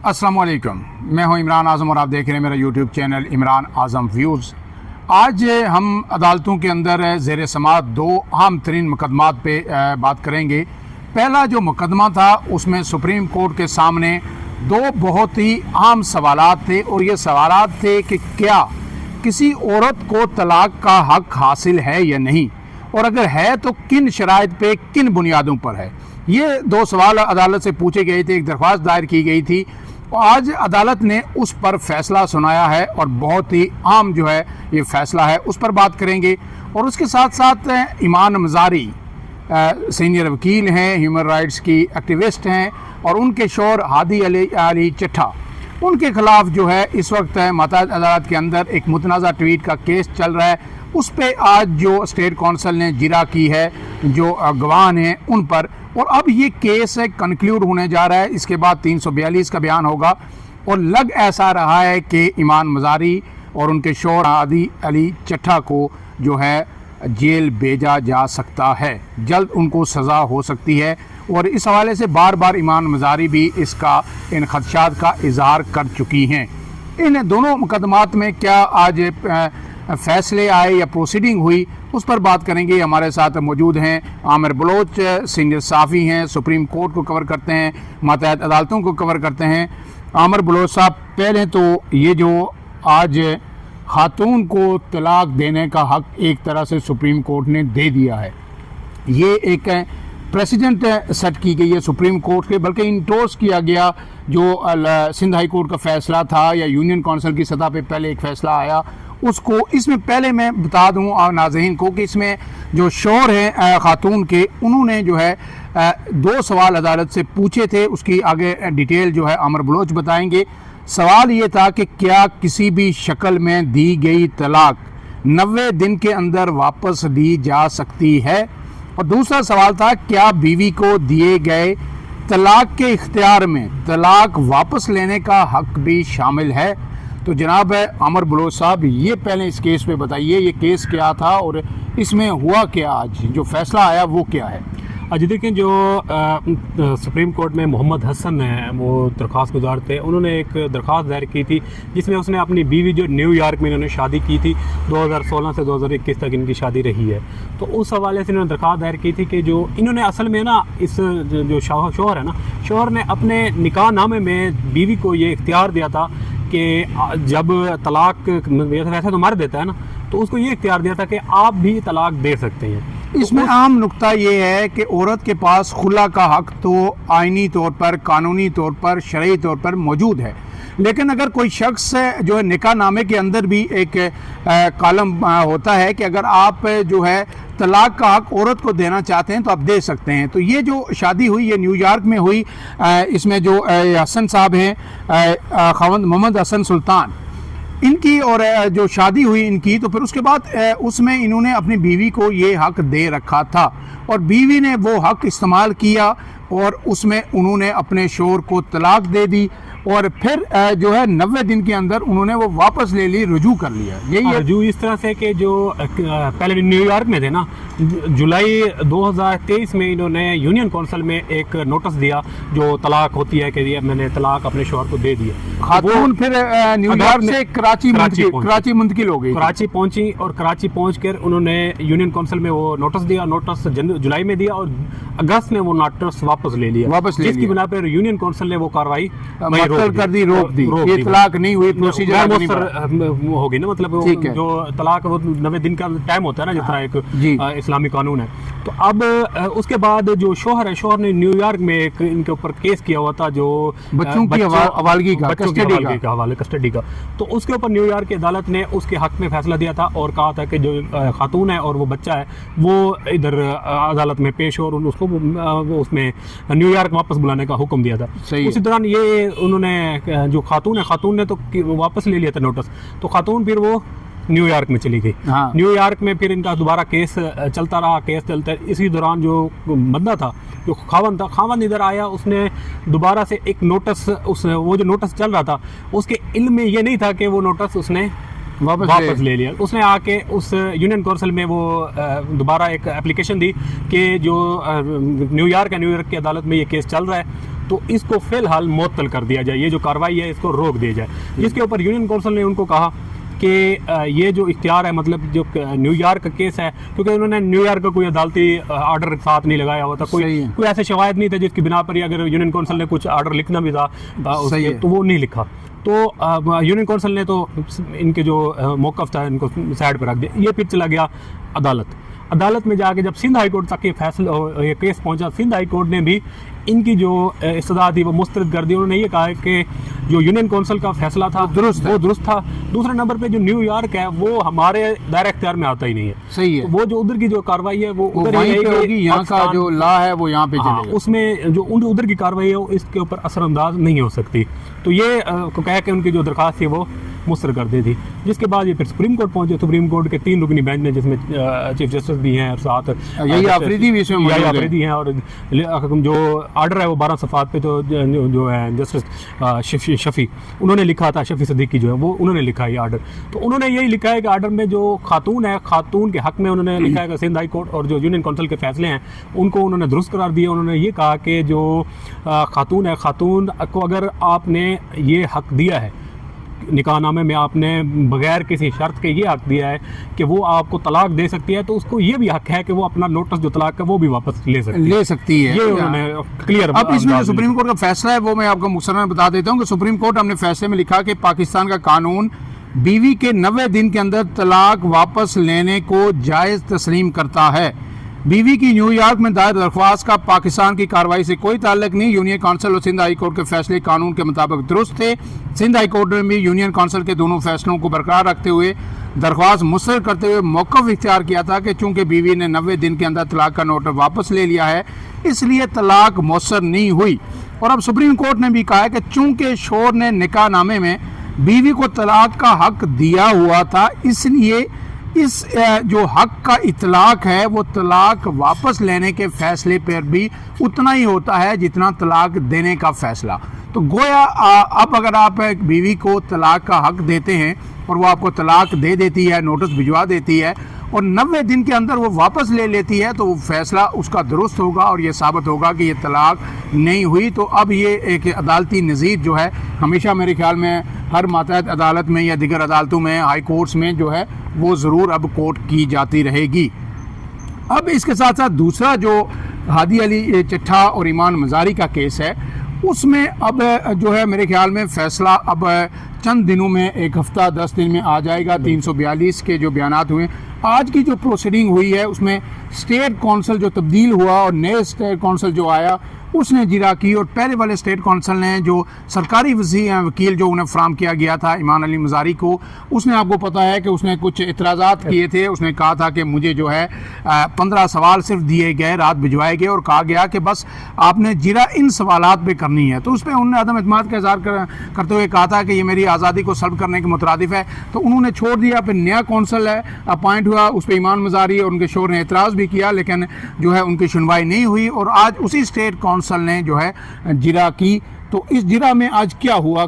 अस्सलाम वालेकुम, मैं हूं इमरान आज़म और आप देख रहे हैं मेरा यूट्यूब चैनल इमरान आज़म व्यूज़। आज हम अदालतों के अंदर ज़ेर समाअत दो अहम तरीन मुकदमात पे बात करेंगे। पहला जो मुकदमा था उसमें सुप्रीम कोर्ट के सामने दो बहुत ही अहम सवालात थे और ये सवालात थे कि क्या किसी औरत को तलाक का हक हासिल है या नहीं, और अगर है तो किन शराइत पे, किन बुनियादों पर है। ये दो सवाल अदालत से पूछे गए थे, एक दरख्वास्त दायर की गई थी। आज अदालत ने उस पर फैसला सुनाया है और बहुत ही आम जो है ये फैसला है, उस पर बात करेंगे। और उसके साथ साथ ईमान मज़ारी सीनियर वकील हैं, ह्यूमन राइट्स की एक्टिविस्ट हैं, और उनके शौहर हादी अली चट्ठा, उनके खिलाफ जो है इस वक्त मताज अदालत के अंदर एक मुतनाज़ा ट्वीट का केस चल रहा है। उस पर आज जो स्टेट कौंसिल ने जिरा की है, जो गवाह हैं उन पर, और अब ये केस कंक्लूड होने जा रहा है। इसके बाद 342 का बयान होगा और लग ऐसा रहा है कि ईमान मज़ारी और उनके शौहर हादी अली चट्ठा को जो है जेल भेजा जा सकता है, जल्द उनको सज़ा हो सकती है। और इस हवाले से बार बार ईमान मज़ारी भी इन खदशात का इजहार कर चुकी हैं। इन दोनों मुकदमात में क्या आज फैसले आए या प्रोसीडिंग हुई, उस पर बात करेंगे। हमारे साथ मौजूद हैं आमिर बलोच, सीनियर साफ़ी हैं, सुप्रीम कोर्ट को कवर करते हैं, मातहत अदालतों को कवर करते हैं। आमिर बलोच साहब, पहले तो ये जो आज खातून को तलाक देने का हक एक तरह से सुप्रीम कोर्ट ने दे दिया है, ये एक प्रेसिडेंट सेट की गई है सुप्रीम कोर्ट के, बल्कि इंटोर्स किया गया जो सिंध हाई कोर्ट का फैसला था या यूनियन काउंसिल की सतह पे पहले एक फ़ैसला आया उसको। इसमें पहले मैं बता दूं नाज़रीन को कि इसमें जो शौहर हैं खातून के, उन्होंने जो है दो सवाल अदालत से पूछे थे, उसकी आगे डिटेल जो है आमिर बलोच बताएंगे। सवाल ये था कि क्या किसी भी शक्ल में दी गई तलाक 90 दिन के अंदर वापस दी जा सकती है, और दूसरा सवाल था क्या बीवी को दिए गए तलाक के इख्तियार में तलाक वापस लेने का हक भी शामिल है। तो जनाब आमिर बलोच साहब, ये पहले इस केस पे बताइए, ये केस क्या था और इसमें हुआ क्या, आज जो फैसला आया वो क्या है। आज देखें, जो सुप्रीम कोर्ट में मोहम्मद हसन है, वो दरख्वास्त गुजार थे, उन्होंने एक दरख्वास्त दायर की थी जिसमें उसने अपनी बीवी जो न्यूयॉर्क में इन्होंने शादी की थी, 2016 से 2021 तक इनकी शादी रही है, तो उस हवाले से इन्होंने दरख्वास्त दायर की थी कि जो इन्होंने असल में ना इस जो शौहर है ना, शौहर ने अपने निकाह नामे में बीवी को ये इख्तियार दिया था कि जब तलाक वैसे तो मर देता है ना, तो उसको ये इख्तियार दिया था कि आप भी तलाक दे सकते हैं। इसमें आम नुक्ता ये है कि औरत के पास खुला का हक तो आइनी तौर पर, कानूनी तौर पर, शरई तौर पर मौजूद है, लेकिन अगर कोई शख्स जो है निकाह नामे के अंदर भी एक कॉलम होता है कि अगर आप जो है तलाक का हक औरत को देना चाहते हैं तो आप दे सकते हैं। तो ये जो शादी हुई ये न्यूयॉर्क में हुई, इसमें जो हसन साहब हैं, खावंद मोहम्मद हसन सुल्तान, इनकी और जो शादी हुई इनकी, तो फिर उसके बाद उसमें इन्होंने अपनी बीवी को ये हक दे रखा था और बीवी ने वो हक इस्तेमाल किया और उसमें उन्होंने अपने शौहर को तलाक दे दी, और फिर जो है 90 दिन के अंदर उन्होंने वो वापस ले ली, रुजू कर लिया। यही रुजू इस तरह से कि जो पहले न्यूयॉर्क में थे ना, जुलाई 2023 में इन्होंने यूनियन काउंसिल में एक नोटिस दिया जो तलाक होती है कि मैंने तलाक अपने शौहर को दे दिया। खातून फिर न्यूयॉर्क से कराची मुंतकिल हो गई, कराची पहुंची, और कराची पहुंच कर उन्होंने यूनियन काउंसिल में वो नोटिस दिया। नोटिस जुलाई में दिया और अगस्त में वो नोटिस वापस ले लिया, जिसकी बिना पर यूनियन काउंसिल ने वो कार्रवाई कर दी, रोक दी। ये तलाक नहीं हुई, प्रोसीजर होगी ना, मतलब जो तलाक वो 90 दिन का टाइम होता है ना, जिस तरह एक इस्लामी कानून है। तो अब उसके बाद जो शौहर है, शौहर ने न्यूयॉर्क में एक इनके ऊपर केस किया हुआ था जो बच्चों की हवालगी का, कस्टडी का। तो उसके ऊपर न्यूयॉर्क की अदालत ने उसके हक में फैसला दिया था और कहा था कि जो खातून है और वो बच्चा है वो इधर अदालत में पेश हो, और उसको वो उसमें न्यूयॉर्क वापस बुलाने का हुक्म दिया था। उसी दौरान ये उन्होंने जो खातून ने तो वापस ले लिया था नोटिस, तो खातून फिर वो न्यूयॉर्क में चली गई। न्यूयॉर्क में फिर इनका दोबारा केस चलता रहा, केस चलता। इसी दौरान जो बंदा था, जो खावंद इधर आया, उसने दोबारा से एक नोटिस, वो जो नोटिस चल रहा था उसके इल्म में ये नहीं था कि वो नोटिस उसने वापस ले लिया। उसने आके उस यूनियन काउंसिल में वो दोबारा एक एप्लीकेशन दी कि जो न्यूयॉर्क की अदालत में ये केस चल रहा है, तो इसको फिलहाल मुअत्तल कर दिया जाए, ये जो कार्रवाई है इसको रोक दिया जाए। जिसके ऊपर यूनियन काउंसिल ने उनको कहा कि ये जो इख्तियार है, मतलब जो न्यूयॉर्क का केस है, क्योंकि उन्होंने न्यूयॉर्क का कोई अदालती आर्डर साथ नहीं लगाया हुआ था, कोई ऐसे शवायद नहीं थे जिसकी बिना पर ही अगर यूनियन काउंसिल ने कुछ आर्डर लिखना भी था तो वो नहीं लिखा। तो यूनियन काउंसिल ने तो इनके जो मौक़िफ़ था इनको साइड पर रख दिया। ये फिर चला गया अदालत में जाके जब सिंध हाई कोर्ट तक ये फैसला ये केस पहुंचा, सिंध हाई कोर्ट ने भी इनकी जो इस्तदा थी वो मुस्तरद कर दी। उन्होंने ये कहा कि जो यूनियन काउंसिल का फैसला था वो दुरुस्त था। दूसरे नंबर पे जो न्यूयॉर्क है वो हमारे दायरे इख्तियार में आता ही नहीं है। सही है। तो वो जो उधर की जो कार्रवाई है वो उधर ही होगी, यहाँ का जो लॉ है वो यहाँ पे चलेगा। उसमें जो उधर की कार्रवाई है वो इसके ऊपर असरअंदाज नहीं हो सकती। तो ये कह के उनकी जो दरख्वास्त थी वो मुस्तरद कर दी थी। जिसके बाद ये फिर सुप्रीम कोर्ट पहुंचे। सुप्रीम कोर्ट के 3 रुकनी बेंच ने, जिसमें चीफ जस्टिस भी हैं और साथ यही आफरीदी भी इसमें मौजूद हैं, और जो आर्डर है वो 12 सफ़ात पे तो जो है जस्टिस शफी उन्होंने लिखा था, शफी सिद्दीकी जो है वो उन्होंने लिखा है आर्डर। तो उन्होंने यही लिखा है कि आर्डर में जो खातून है, खातून के हक़ में उन्होंने लिखा है कि सिंध हाई कोर्ट और जो यूनियन काउंसिल के फैसले हैं उनको उन्होंने दुरुस्त करार दिया। उन्होंने ये कहा कि जो खातून है, खातून को अगर आपने ये हक़ दिया है निकाहनामे में, आपने बगैर किसी शर्त के ये हक़ दिया है कि वो आपको तलाक दे सकती है, तो उसको ये भी हक़ है कि वो अपना नोटिस जो तलाक का वो भी वापस ले सकती है। ये उन्होंने क्लियर। अब इसमें जो सुप्रीम कोर्ट का फैसला है वो मैं आपको मुख्तसरन बता देता हूँ कि सुप्रीम कोर्ट हमने फैसले में लिखा कि पाकिस्तान का कानून बीवी के 90 दिन के अंदर तलाक वापस लेने को जायज़ तस्लीम करता है। बीवी की न्यूयॉर्क में दायर दरख्वास्त का पाकिस्तान की कार्रवाई से कोई ताल्लुक नहीं। यूनियन काउंसिल और सिंध हाई कोर्ट के फैसले कानून के मुताबिक दुरुस्त थे। सिंध हाई कोर्ट ने भी यूनियन काउंसिल के दोनों फैसलों को बरकरार रखते हुए दरख्वास्त मुस्तरद करते हुए मौक़िफ़ इख्तियार किया था कि चूँकि बीवी ने 90 दिन के अंदर तलाक का नोटिस वापस ले लिया है, इसलिए तलाक मौसर नहीं हुई। और अब सुप्रीम कोर्ट ने भी कहा है कि चूँकि शोहर ने निकाहनामे में बीवी को तलाक का हक़ दिया हुआ था, इसलिए इस जो हक़ का इतलाक़ है वो तलाक वापस लेने के फ़ैसले पर भी उतना ही होता है जितना तलाक देने का फ़ैसला। तो गोया अब अगर आप एक बीवी को तलाक का हक़ देते हैं और वो आपको तलाक दे देती है, नोटिस भिजवा देती है और 90 दिन के अंदर वो वापस ले लेती है, तो वो फ़ैसला उसका दुरुस्त होगा और ये साबित होगा कि ये तलाक नहीं हुई। तो अब ये एक अदालती नज़ीर जो है हमेशा मेरे ख्याल में हर मातहत अदालत में या दिगर अदालतों में, हाई कोर्ट्स में जो है वो ज़रूर अब कोर्ट की जाती रहेगी। अब इसके साथ साथ दूसरा जो हादी अली चट्ठा और ईमान मज़ारी का केस है, उसमें अब जो है मेरे ख्याल में फ़ैसला अब चंद दिनों में, 1 हफ़्ता 10 दिन में आ जाएगा। 342 के जो बयानात हुए, आज की जो प्रोसीडिंग हुई है उसमें स्टेट कौंसल जो तब्दील हुआ और नए स्टेट कौंसल जो आया उसने जिरा की, और पहले वाले स्टेट कौंसल ने जो सरकारी वकील जो उन्हें फ्राहम किया गया था ईमान अली मज़ारी को, उसने आपको पता है कि उसने कुछ इतराज़ात किए थे। उसने कहा था कि मुझे जो है 15 सवाल सिर्फ दिए गए, रात भिजवाए गए और कहा गया कि बस आपने जिरा इन सवालात पे करनी है। तो उस पर उन्होंने अदम एतमाद का इज़हार करते हुए कहा था कि ये मेरी आज़ादी को सल्ब करने के मुतरादिफ है, तो उन्होंने छोड़ दिया। फिर नया कौंसल है अपॉइंट हुआ, उस पर ईमान मज़ारी और उनके शोहर ने एतराज़ भी किया, लेकिन जो है उनकी सुनवाई नहीं हुई और आज उसी स्टेट कौंसल ने जो है जिरा की। तो इस जिरा में आज क्या हुआ?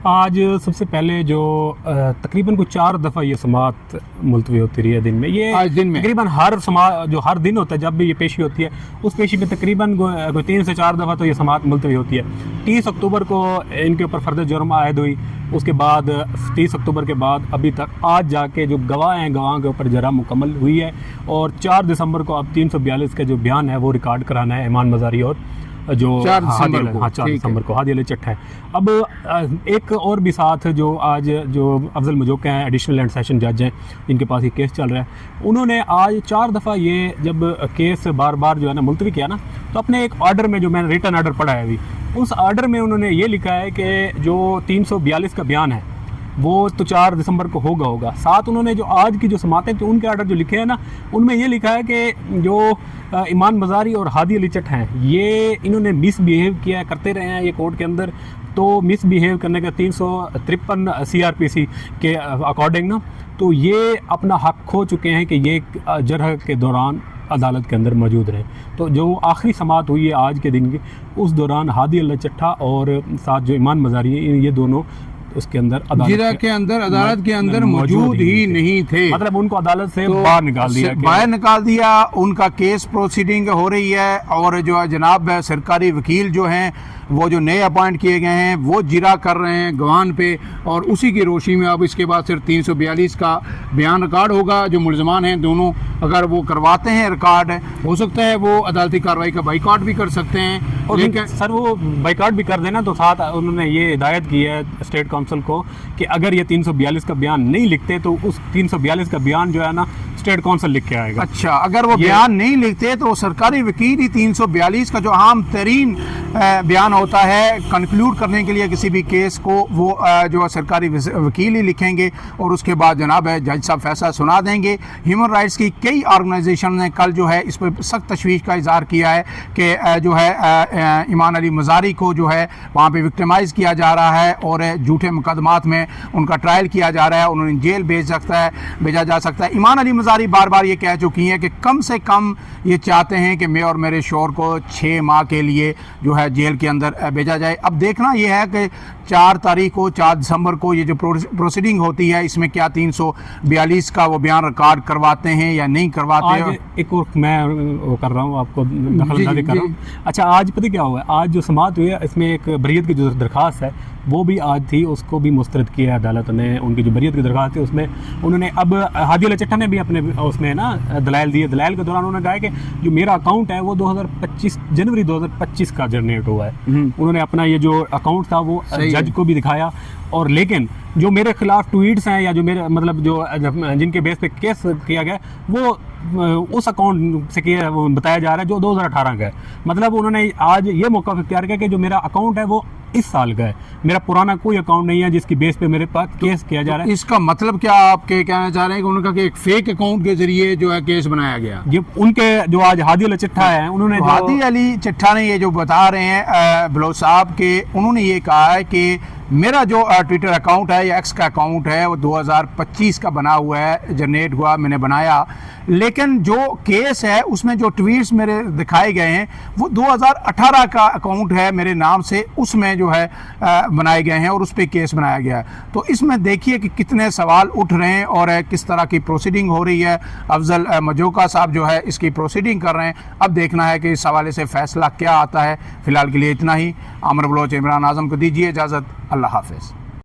आज सबसे पहले जो तकरीबन कुछ 4 दफ़ा ये समाअत मुलतवी होती रही है दिन में। ये आज दिन में तकरीबन हर दिन होता है, जब भी ये पेशी होती है उस पेशी में तकरीबन 3 से 4 दफ़ा तो ये समाअत मुलतवी होती है। 30 अक्टूबर को इनके ऊपर फर्द जुर्म आयद हुई, उसके बाद 30 अक्टूबर के बाद अभी तक आज जाके जो गवाह हैं, गवाह के ऊपर जरा मुकम्मल हुई है और 4 दिसंबर को अब 342 का जो बयान है वो रिकॉर्ड कराना है ईमान मज़ारी और जो 4 दिसंबर को हादी अली चट्ठा है। अब एक और भी साथ जो आज जो अफजल मजोका हैं, एडिशनल एंड सेशन जज हैं, जिनके पास ये केस चल रहा है, उन्होंने आज 4 दफ़ा ये जब केस बार बार जो है ना मुलतवी किया ना, तो अपने एक ऑर्डर में जो मैंने रिटर्न ऑर्डर पढ़ा है अभी, उस ऑर्डर में उन्होंने ये लिखा है कि जो 342 का बयान है वो तो 4 दिसंबर को होगा। साथ उन्होंने जो आज की जो समातें तो उनके ऑर्डर जो लिखे हैं ना, उनमें ये लिखा है कि जो ईमान मज़ारी और हादी अली चट्ठा हैं, ये इन्होंने मिसबिहेव किया करते रहे हैं ये कोर्ट के अंदर। तो मिसबिहेव करने का 353 CRPC के अकॉर्डिंग ना, तो ये अपना हक़ खो चुके हैं कि ये जरह के दौरान अदालत के अंदर मौजूद रहे। तो जो आखिरी समाअत हुई है आज के दिन की, उस दौरान हादी अली चट्ठा और साथ जो ईमान मज़ारी है, ये दोनों उसके अंदर जीरा के अंदर अदालत के अंदर मौजूद ही नहीं थे, मतलब उनको अदालत से बाहर निकाल दिया, बाहर निकाल दिया। उनका केस प्रोसीडिंग हो रही है और जो जनाब सरकारी वकील जो हैं वो जो नए अपॉइंट किए गए हैं वो जिरा कर रहे हैं गवान पे, और उसी की रोशनी में अब इसके बाद सिर्फ 342 का बयान रिकॉर्ड होगा। जो मुलजमान हैं दोनों, अगर वो करवाते हैं रिकॉर्ड, हो सकता है वो अदालती कार्रवाई का बाइकआउट भी कर सकते हैं। और लेकिन सर वो बाइकआउट भी कर देना तो साथ उन्होंने ये हिदायत की है स्टेट काउंसिल को कि अगर ये 342 का बयान नहीं लिखते तो उस 342 का बयान जो है ना स्टेट काउंसिल लिख के आएगा। अच्छा, अगर वो बयान नहीं लिखते तो सरकारी वकील ही 342 का जो आम तरीन बयान होता है कंक्लूड करने के लिए किसी भी केस को, वो जो सरकारी वकील ही लिखेंगे और उसके बाद जनाब है जज साहब फैसला सुना देंगे। ह्यूमन राइट्स की कई ऑर्गेनाइजेशन ने कल जो है इस पर सख्त तशवीश का इजहार किया है कि जो है ईमान अली मज़ारी को जो है वहाँ पे विक्टिमाइज़ किया जा रहा है और झूठे मुकदमात में उनका ट्रायल किया जा रहा है, उन्हें जेल भेजा जा सकता है। ईमान अली मज़ारी बार बार ये कह चुकी हैं कि कम से कम ये चाहते हैं कि मैं और मेरे शोहर को 6 माह के लिए जो है जेल के अंदर भेजा जाए। अब देखना ये है कि 4 तारीख को 4 दिसंबर को ये जो प्रोसीडिंग होती है इसमें क्या 342 का वो बयान रिकॉर्ड करवाते हैं या नहीं करवाते हैं। एक और मैं वो कर रहा हूँ, आपको दखलंदाजी कर रहा हूँ। अच्छा, आज पता क्या हुआ है, आज जो समाअत हुई है इसमें एक बरीयत की जो दरख्वास्त है वो भी आज थी, उसको भी मुस्तरद किया है अदालत ने। उनकी जो बरीयत की दरख्वास्त थी उसमें उन्होंने अब हादी अली चट्टा ने भी अपने उसमें ना दलाइल दिए। दलाइल के दौरान उन्होंने कहा कि जो मेरा अकाउंट है वो 2025 जनवरी 2025 का जनरेट हुआ है। उन्होंने अपना ये जो अकाउंट था वो जज को भी दिखाया, और लेकिन जो मेरे खिलाफ ट्वीट्स हैं या जो मेरे मतलब जो जिनके बेस पे केस किया गया वो उस अकाउंट से किया वो बताया जा रहा है जो 2018 का है। मतलब उन्होंने आज ये मौका इख्तियार किया कि जो मेरा अकाउंट है वो इस साल का है, मेरा पुराना कोई अकाउंट नहीं है जिसकी बेस पे मेरे पास केस किया जा रहा है। इसका मतलब क्या आप कहना चाह रहे हैं कि उनका कि एक फेक अकाउंट के जरिए जो है केस बनाया गया? ये उनके जो आज हादी अली चिट्ठा है, उन्होंने हादी अली चिट्ठा ने ये जो बता रहे हैं बलोच साहब के, उन्होंने ये कहा है कि मेरा जो ट्विटर अकाउंट है या एक्स का अकाउंट है वो 2025 का बना हुआ है, जनरेट हुआ, मैंने बनाया, लेकिन जो केस है उसमें जो ट्वीट्स मेरे दिखाए गए हैं वो 2018 का अकाउंट है मेरे नाम से, उसमें जो है बनाए गए हैं और उस पर केस बनाया गया है। तो इसमें देखिए कि कितने सवाल उठ रहे हैं और किस तरह की प्रोसीडिंग हो रही है। अफजल मजोका साहब जो है इसकी प्रोसीडिंग कर रहे हैं, अब देखना है कि इस हवाले से फ़ैसला क्या आता है। फ़िलहाल के लिए इतना ही। आमिर बलोच, इमरान आज़म को दीजिए इजाज़त। अल्लाह हाफ़िज़।